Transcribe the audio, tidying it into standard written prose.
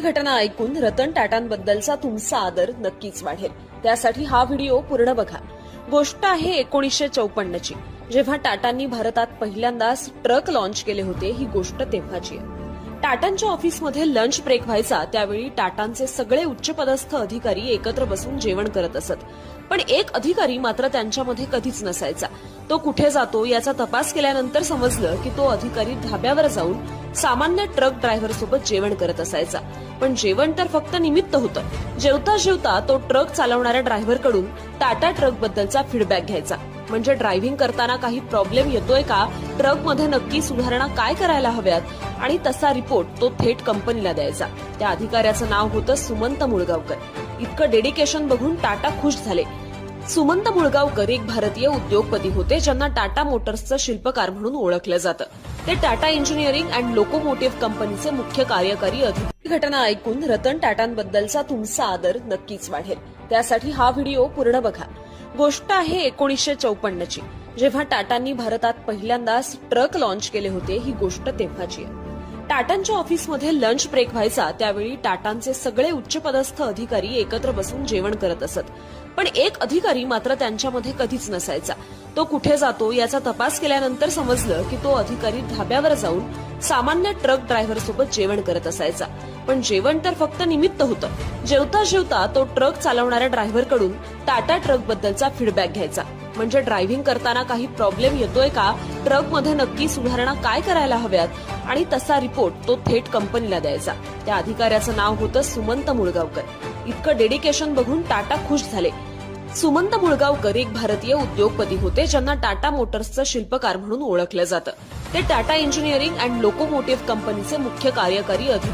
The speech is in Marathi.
घटना ऐकून रतन टाटांबद्दलचा तुमचा आदर नक्कीच वाढेल. त्यासाठी हा व्हिडिओ पूर्ण बघा. गोष्ट आहे 1954ची, जेव्हा टाटांनी भारतात पहिल्यांदाच ट्रक लॉन्च केले होते. ही गोष्ट तेव्हाची आहे. टाटांच्या ऑफिसमध्ये लंच ब्रेक व्हायचा. त्यावेळी टाटांचे सगळे उच्चपदस्थ अधिकारी एकत्र बसून जेवण करत असत. पण एक अधिकारी मात्र त्यांच्यामध्ये कधीच नसायचा. तो कुठे जातो याचा तपास केल्यानंतर समजलं की तो अधिकारी धाब्यावर जाऊन सामान्य ट्रक ड्रायव्हर सोबत जेवण करत असायचा. पण जेवण तर फक्त निमित्त होतं. जेवता जेवता तो ट्रक चालवणाऱ्या ड्रायव्हरकडून टाटा ट्रक बद्दलचा फीडबॅक घ्यायचा. म्हणजे ड्रायव्हिंग करताना काही प्रॉब्लेम येतोय का, ट्रकमध्ये नक्की सुधारणा काय करायला हव्यात, आणि तसा रिपोर्ट तो थेट कंपनीला द्यायचा. त्या अधिकाऱ्याचं नाव होतं सुमंत मुळगावकर. इतकं डेडिकेशन बघून टाटा खुश झाले. सुमंत मुळगावकर एक भारतीय उद्योगपती होते, ज्यांना टाटा मोटर्सचं शिल्पकार म्हणून ओळखलं जातं. ते टाटा इंजिनिअरिंग अँड लोकोमोटिव्ह कंपनीचे मुख्य कार्यकारी अधिकारी. घटना ऐकून रतन टाटांबद्दलचा तुमचा आदर नक्कीच वाढेल. त्यासाठी हा व्हिडिओ पूर्ण बघा. गोष्ट आहे 1954ची, जेव्हा टाटांनी भारतात पहिल्यांदाच ट्रक लॉन्च केले होते. ही गोष्ट तेव्हाची आहे. टाटांच्या ऑफिसमध्ये लंच ब्रेक व्हायचा. त्यावेळी टाटांचे सगळे उच्चपदस्थ अधिकारी एकत्र बसून जेवण करत असत. पण एक अधिकारी मात्र त्यांच्यामध्ये कधीच नसायचा. तो कुठे जातो याचा तपास केल्यानंतर समजलं की तो अधिकारी धाब्यावर जाऊन सामान्य ट्रक ड्रायव्हर सोबत जेवण करत असायचा. पण जेवण तर फक्त निमित्त होतं. जेवता जेवता तो ट्रक चालवणाऱ्या ड्रायव्हरकडून टाटा ट्रक बद्दलचा फीडबॅक घ्यायचा. म्हणजे ड्रायव्हिंग करताना काही प्रॉब्लेम येतोय का, ट्रकमध्ये नक्की सुधारणा काय करायला हव्यात, आणि तसा रिपोर्ट तो थेट कंपनीला द्यायचा. त्या अधिकाऱ्याचं नाव होतं सुमंत मुळगावकर. इतकं डेडिकेशन बघून टाटा खुश झाले. सुमंत मुळगावकर एक भारतीय उद्योगपती होते, ज्यांना टाटा मोटर्सचं शिल्पकार म्हणून ओळखलं जातं. ते टाटा इंजिनिअरिंग अँड लोकोमोटिव्ह कंपनीचे मुख्य कार्यकारी अधिकारी